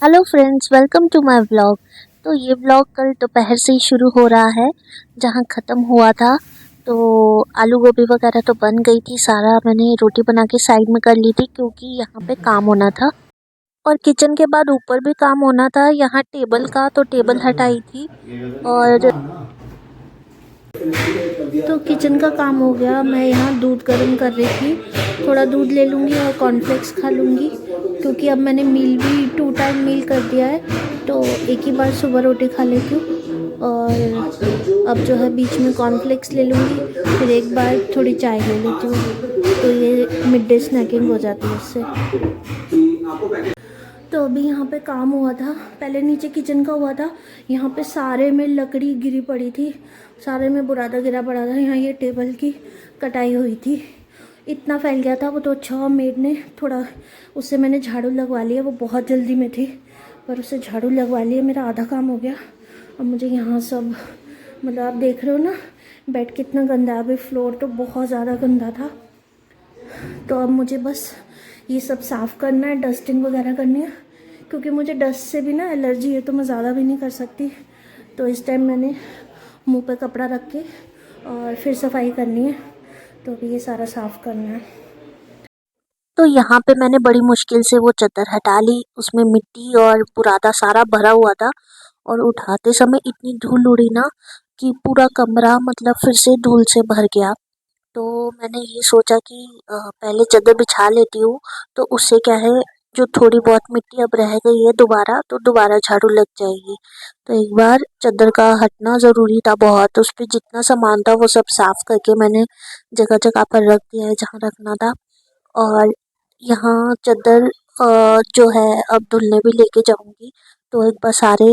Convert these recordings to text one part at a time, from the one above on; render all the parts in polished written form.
Hello friends, welcome to my vlog. तो ये vlog कल दोपहर से ही शुरू हो रहा है, जहाँ ख़त्म हुआ था। तो आलू गोभी वगैरह तो बन गई थी, सारा मैंने रोटी बना के साइड में कर ली थी क्योंकि यहाँ पे काम होना था। और किचन के बाद ऊपर भी काम होना था, यहाँ टेबल का, तो टेबल हटाई थी। और तो किचन का काम हो गया। मैं यहाँ दूध गर्म कर रही थी, थोड़ा दूध ले लूँगी और कॉर्नफ्लेक्स खा लूँगी क्योंकि अब मैंने मील भी 2 टाइम मील कर दिया है, तो एक ही बार सुबह रोटी खा लेती हूँ। और अब जो है बीच में कॉर्नफ्लेक्स ले लूँगी, फिर एक बार थोड़ी चाय ले लेती हूँ, तो ये मिड डे स्नैकिंग हो जाती है इससे। तो अभी यहाँ पे काम हुआ था, पहले नीचे किचन का हुआ था। यहाँ पे सारे में लकड़ी गिरी पड़ी थी, सारे में बुरादा गिरा पड़ा था। यहाँ ये टेबल की कटाई हुई थी, इतना फैल गया था। वो तो अच्छा हुआ मेड ने थोड़ा, उससे मैंने झाड़ू लगवा लिया। वो बहुत जल्दी में थी पर उससे झाड़ू लगवा लिया, मेरा आधा काम हो गया। अब मुझे यहाँ सब, मतलब आप देख रहे हो ना बेड कितना गंदा है। अभी फ्लोर तो बहुत ज़्यादा गंदा था, तो अब मुझे बस ये सब साफ़ करना है, डस्टिंग वगैरह करनी है क्योंकि मुझे डस्ट से भी ना एलर्जी है, तो मैं ज़्यादा भी नहीं कर सकती। तो इस टाइम मैंने मुंह पे कपड़ा रख के और फिर सफाई करनी है, तो अभी ये सारा साफ़ करना है। तो यहाँ पे मैंने बड़ी मुश्किल से वो चादर हटा ली, उसमें मिट्टी और बुरादा सारा भरा हुआ था। और उठाते समय इतनी धूल उड़ी ना कि पूरा कमरा मतलब फिर से धूल से भर गया। तो मैंने ये सोचा कि पहले चादर बिछा लेती हूँ, तो उससे क्या है, जो थोड़ी बहुत मिट्टी अब रह गई है दोबारा, तो दोबारा झाड़ू लग जाएगी। तो एक बार चादर का हटना ज़रूरी था बहुत, उस पे जितना सामान था वो सब साफ करके मैंने जगह जगह पर रख दिया है जहाँ रखना था। और यहाँ चादर जो है अब धुलने भी लेके जाऊँगी। तो एक बार सारे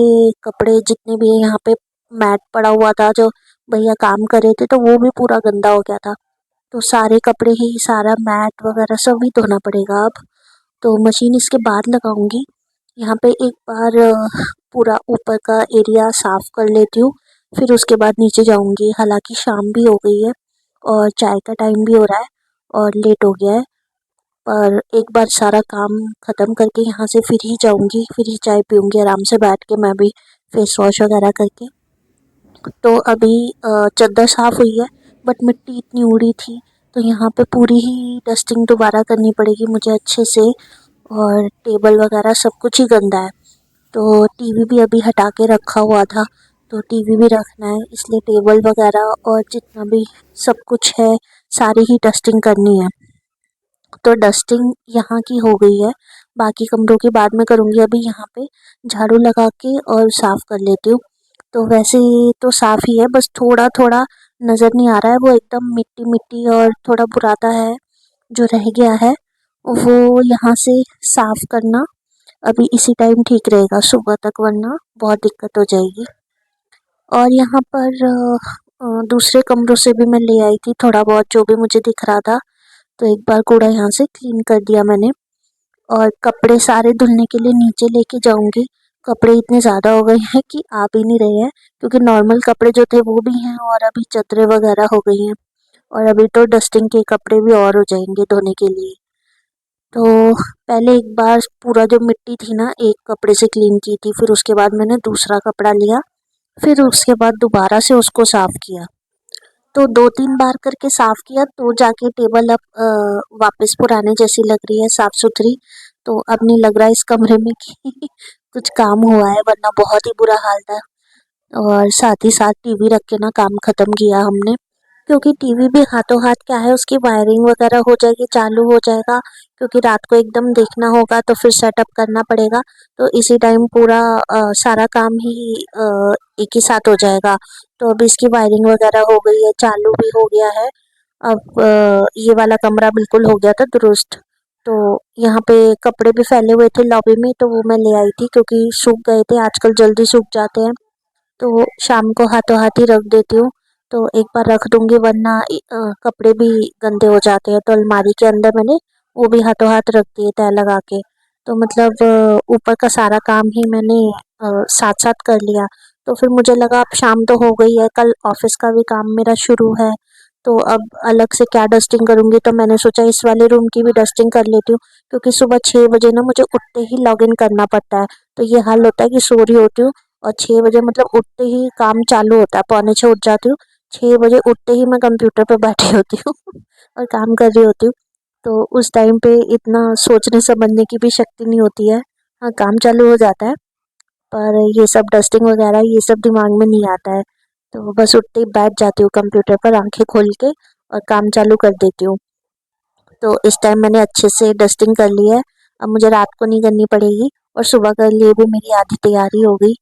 कपड़े जितने भी हैं, यहाँ पे मैट पड़ा हुआ था जो भैया काम कर रहे थे, तो वो भी पूरा गंदा हो गया था। तो सारे कपड़े ही, सारा मैट वगैरह सब ही धोना पड़ेगा अब। तो मशीन इसके बाद लगाऊंगी। यहाँ पे एक बार पूरा ऊपर का एरिया साफ कर लेती हूँ, फिर उसके बाद नीचे जाऊंगी। हालांकि शाम भी हो गई है और चाय का टाइम भी हो रहा है और लेट हो गया है, पर एक बार सारा काम ख़त्म करके यहाँ से फिर ही जाऊंगी, फिर ही चाय पीऊंगी आराम से बैठ के मैं भी, फेस वॉश वगैरह करके। तो अभी चद्दर साफ़ हुई है, बट मिट्टी इतनी उड़ी थी, तो यहाँ पे पूरी ही डस्टिंग दोबारा करनी पड़ेगी मुझे अच्छे से। और टेबल वगैरह सब कुछ ही गंदा है। तो टीवी भी अभी हटा के रखा हुआ था, तो टीवी भी रखना है, इसलिए टेबल वगैरह और जितना भी सब कुछ है सारी ही डस्टिंग करनी है। तो डस्टिंग यहाँ की हो गई है, बाकी कमरों की बाद में करूँगी। अभी यहाँ पे झाड़ू लगा के और साफ़ कर लेती हूँ। तो वैसे तो साफ़ ही है, बस थोड़ा थोड़ा नज़र नहीं आ रहा है, वो एकदम मिट्टी मिट्टी और थोड़ा बुरादा है जो रह गया है, वो यहाँ से साफ़ करना अभी इसी टाइम ठीक रहेगा सुबह तक, वरना बहुत दिक्कत हो जाएगी। और यहाँ पर दूसरे कमरों से भी मैं ले आई थी थोड़ा बहुत जो भी मुझे दिख रहा था, तो एक बार कूड़ा यहाँ से क्लीन कर दिया मैंने। और कपड़े सारे धुलने के लिए नीचे लेके जाऊंगी। कपड़े इतने ज़्यादा हो गए हैं कि आ भी नहीं रहे हैं, क्योंकि नॉर्मल कपड़े जो थे वो भी हैं और अभी चादरें वगैरह हो गई हैं, और अभी तो डस्टिंग के कपड़े भी और हो जाएंगे धोने के लिए। तो पहले एक बार पूरा जो मिट्टी थी ना एक कपड़े से क्लीन की थी, फिर उसके बाद मैंने दूसरा कपड़ा लिया, फिर उसके बाद दोबारा से उसको साफ़ किया। तो 2-3 बार करके साफ़ किया, तो जाके टेबल अब वापस पुराने जैसी लग रही है, साफ़-सुथरी। तो अब नहीं लग रहा है इस कमरे में कि कुछ काम हुआ है, वरना बहुत ही बुरा हाल था। और साथ ही साथ टीवी रख के ना काम ख़त्म किया हमने, क्योंकि टीवी भी हाथों हाथ क्या है, उसकी वायरिंग वगैरह हो जाएगी, चालू हो जाएगा, क्योंकि रात को एकदम देखना होगा तो फिर सेटअप करना पड़ेगा। तो इसी टाइम पूरा सारा काम ही एक ही साथ हो जाएगा। तो अब इसकी वायरिंग वगैरह हो गई है, चालू भी हो गया है। अब ये वाला कमरा बिल्कुल हो गया था दुरुस्त। तो यहाँ पे कपड़े भी फैले हुए थे लॉबी में, तो वो मैं ले आई थी क्योंकि सूख गए थे, आजकल जल्दी सूख जाते हैं। तो शाम को हाथों हाथ ही रख देती हूँ। तो एक बार रख दूंगी, वरना कपड़े भी गंदे हो जाते हैं, तो अलमारी के अंदर मैंने वो भी हाथों हाथ रख दिए तय लगा के। तो मतलब ऊपर का सारा काम ही मैंने साथ साथ कर लिया। तो फिर मुझे लगा अब शाम तो हो गई है, कल ऑफिस का भी काम मेरा शुरू है, तो अब अलग से क्या डस्टिंग करूँगी, तो मैंने सोचा इस वाले रूम की भी डस्टिंग कर लेती हूँ, क्योंकि सुबह 6 बजे ना मुझे उठते ही लॉग इन करना पड़ता है। तो ये हाल होता है कि सो रही होती हूँ और 6 बजे मतलब उठते ही काम चालू होता है, पौने 6 उठ जाती हूँ, 6 बजे उठते ही मैं कंप्यूटर पे बैठी होती हूँ और काम कर रही होती हूँ। तो उस टाइम पे इतना सोचने समझने की भी शक्ति नहीं होती है। हाँ, काम चालू हो जाता है, पर ये सब डस्टिंग वगैरह ये सब दिमाग में नहीं आता है। तो बस उठते ही बैठ जाती हूँ कंप्यूटर पर आंखें खोल के और काम चालू कर देती हूँ। तो इस टाइम मैंने अच्छे से डस्टिंग कर ली है, अब मुझे रात को नहीं करनी पड़ेगी और सुबह के लिए भी मेरी आधी तैयारी हो गई।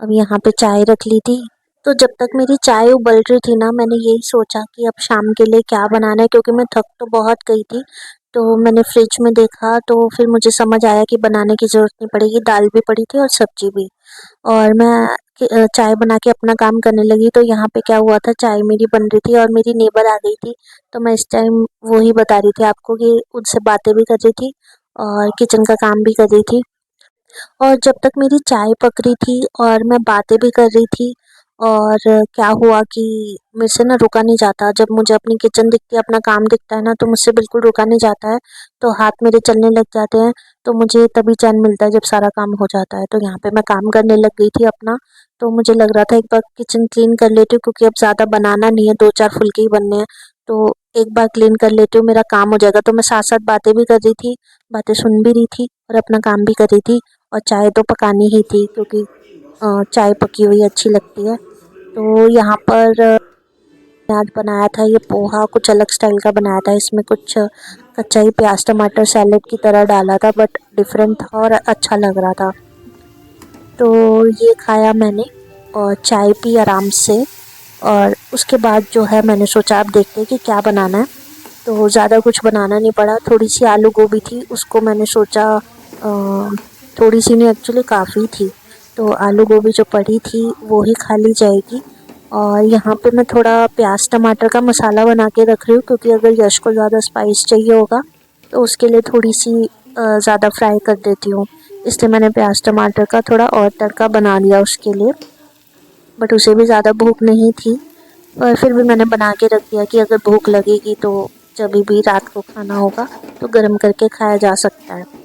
अब यहाँ पे चाय रख ली थी, तो जब तक मेरी चाय उबल रही थी ना, मैंने यही सोचा कि अब शाम के लिए क्या बनाना है, क्योंकि मैं थक तो बहुत गई थी। तो मैंने फ्रिज में देखा तो फिर मुझे समझ आया कि बनाने की ज़रूरत नहीं पड़ेगी, दाल भी पड़ी थी और सब्जी भी। और मैं चाय बना के अपना काम करने लगी, तो यहाँ पे क्या हुआ था, चाय मेरी बन रही थी और मेरी नेबर आ गई थी। तो मैं इस टाइम वही बता रही थी आपको कि उनसे बातें भी कर रही थी और किचन का काम भी कर रही थी। और जब तक मेरी चाय पक रही थी और मैं बातें भी कर रही थी, और क्या हुआ कि मेरे से ना रुका नहीं जाता, जब मुझे अपनी किचन दिखती है, अपना काम दिखता है ना, तो मुझसे बिल्कुल रुका नहीं जाता है। तो हाथ मेरे चलने लग जाते हैं, तो मुझे तभी चैन मिलता है जब सारा काम हो जाता है। तो यहाँ पे मैं काम करने लग गई थी अपना। तो मुझे लग रहा था एक बार किचन क्लीन कर लेती हूँ, क्योंकि अब ज़्यादा बनाना नहीं है, 2-4 फुल्के ही बनने हैं। तो एक बार क्लीन कर लेती हूँ, मेरा काम हो जाएगा। तो मैं साथ साथ बातें भी कर रही थी, बातें सुन भी रही थी और अपना काम भी कर रही थी। और चाय तो पकानी ही थी, क्योंकि चाय पकी हुई अच्छी लगती है। तो यहाँ पर आज बनाया था ये पोहा, कुछ अलग स्टाइल का बनाया था। इसमें कुछ कच्चा ही प्याज टमाटर सैलेड की तरह डाला था, बट डिफरेंट था और अच्छा लग रहा था। तो ये खाया मैंने और चाय पी आराम से। और उसके बाद जो है मैंने सोचा अब देखते हैं कि क्या बनाना है। तो ज़्यादा कुछ बनाना नहीं पड़ा, थोड़ी सी आलू गोभी थी, उसको मैंने सोचा थोड़ी सी नहीं, एक्चुअली काफ़ी थी। तो आलू गोभी जो पड़ी थी वो ही खा ली जाएगी। और यहाँ पे मैं थोड़ा प्याज टमाटर का मसाला बना के रख रही हूँ, क्योंकि अगर यश को ज़्यादा स्पाइस चाहिए होगा तो उसके लिए थोड़ी सी ज़्यादा फ्राई कर देती हूँ। इसलिए मैंने प्याज टमाटर का थोड़ा और तड़का बना लिया उसके लिए, बट उसे भी ज़्यादा भूख नहीं थी। और फिर भी मैंने बना के रख दिया कि अगर भूख लगेगी तो जब भी रात को खाना होगा तो गर्म करके खाया जा सकता है।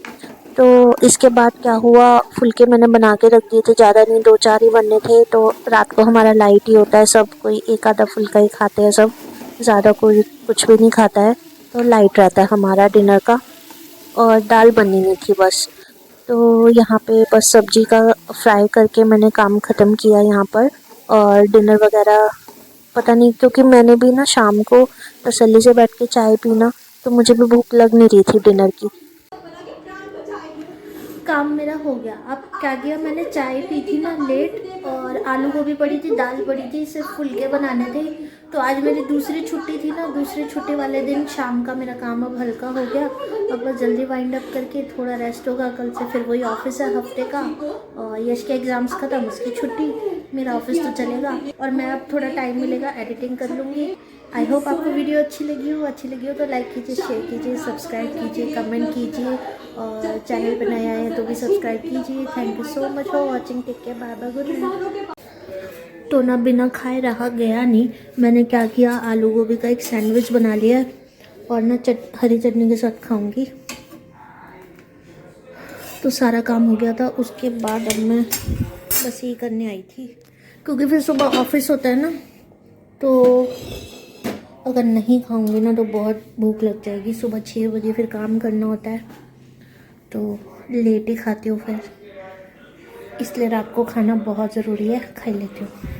तो इसके बाद क्या हुआ, फुलके मैंने बना के रख दिए थे, ज़्यादा नहीं, 2-4 ही बनने थे। तो रात को हमारा लाइट ही होता है, सब कोई एक आधा फुलका ही खाते हैं सब, ज़्यादा कोई कुछ भी नहीं खाता है। तो लाइट रहता है हमारा डिनर का। और दाल बनी नहीं थी बस। तो यहाँ पे बस सब्जी का फ्राई करके मैंने काम ख़त्म किया यहाँ पर। और डिनर वगैरह पता नहीं, क्योंकि मैंने भी ना शाम को तसल्ली से बैठ के चाय पीना, तो मुझे भी भूख लग नहीं रही थी डिनर की। काम मेरा हो गया। अब क्या किया मैंने, चाय पी थी ना लेट, और आलू गोभी पड़ी थी, दाल पड़ी थी, सिर्फ फुलके बनाने थे। तो आज मेरी दूसरी छुट्टी थी ना, दूसरी छुट्टी वाले दिन शाम का मेरा काम अब हल्का हो गया। अब बस जल्दी वाइंड अप करके थोड़ा रेस्ट होगा, कल से फिर वही ऑफिस है हफ्ते का। और यश के एग्ज़ाम्स ख़त्म, उसकी छुट्टी, मेरा ऑफिस तो चलेगा। और मैं अब थोड़ा टाइम मिलेगा एडिटिंग कर लूँगी। आई होप आपको वीडियो अच्छी लगी हो तो लाइक कीजिए, शेयर कीजिए, सब्सक्राइब कीजिए, कमेंट कीजिए, और चैनल पर नए आए हैं तो भी सब्सक्राइब कीजिए। Thank you so much for watching, take care, bye bye, good night. तो ना बिना खाए रहा गया नहीं, मैंने क्या किया, आलू गोभी का एक सैंडविच बना लिया और ना हरी चटनी के साथ खाऊंगी। तो सारा काम हो गया था। उसके बाद अब मैं बस यही करने आई थी, क्योंकि फिर सुबह ऑफिस होता है ना, तो अगर नहीं खाऊंगी ना तो बहुत भूख लग जाएगी। सुबह 6 बजे फिर काम करना होता है, तो लेट ही खाती हूँ फिर, इसलिए रात को खाना बहुत ज़रूरी है, खा लेती हूँ।